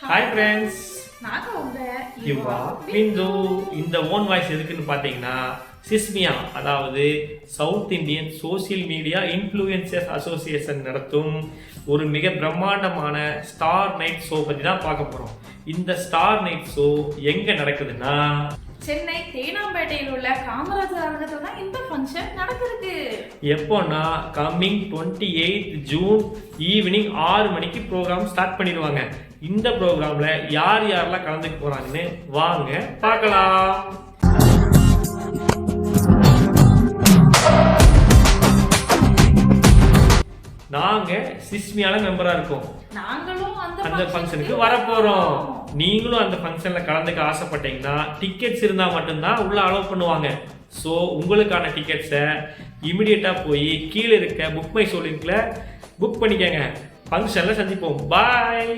Hi friends, நாங்க உங்க யுவா பிந்து. இந்த ஓன் வாய்ஸ் எதுக்குன்னு பார்த்தீங்கன்னா சிஸ்மியா, அதாவது south Indian social media influencers association நடத்தும் ஒரு மிக பிரம்மாண்டமான ஸ்டார் நைட் ஷோ பற்றி தான் பார்க்க போகிறோம். இந்த ஸ்டார் நைட் ஷோ எங்கே நடக்குதுன்னா சென்னை தேனாம்பேட்டையில் உள்ள காமராஜர் அரங்கத்தில் தான் இந்த ஃபங்க்ஷன் நடக்குது. எப்போன்னா கம்மிங் 28 ஜூன் ஈவினிங் 6 மணிக்கு ப்ரோக்ராம் ஸ்டார்ட் பண்ணிடுவாங்க. இந்த ப்ரோக்ராம்ல யார் யாரெல்லாம் கலந்துக்க போறாங்கன்னு வாங்க பார்க்கலாம். நாங்க சிஸ்மியால மெம்பரா இருக்கோம். நாங்களும் அந்த ஃபங்க்ஷனுக்கு வர போறோம். நீங்களும் அந்த ஃபங்க்ஷன்ல கலந்துக்க ஆசைப்பட்டீங்கன்னா டிக்கெட்ஸ் இருந்தா மட்டும்தான் உள்ள அலோவ் பண்ணுவாங்க. ஸோ உங்களுக்கான டிக்கெட்ஸை இமிடியேட்டா போய் கீழே இருக்க புக் மை ஷோ லிங்க்ல புக் பண்ணிக்கங்க. ஃபங்க்ஷன்ல சந்திப்போம். பாய்.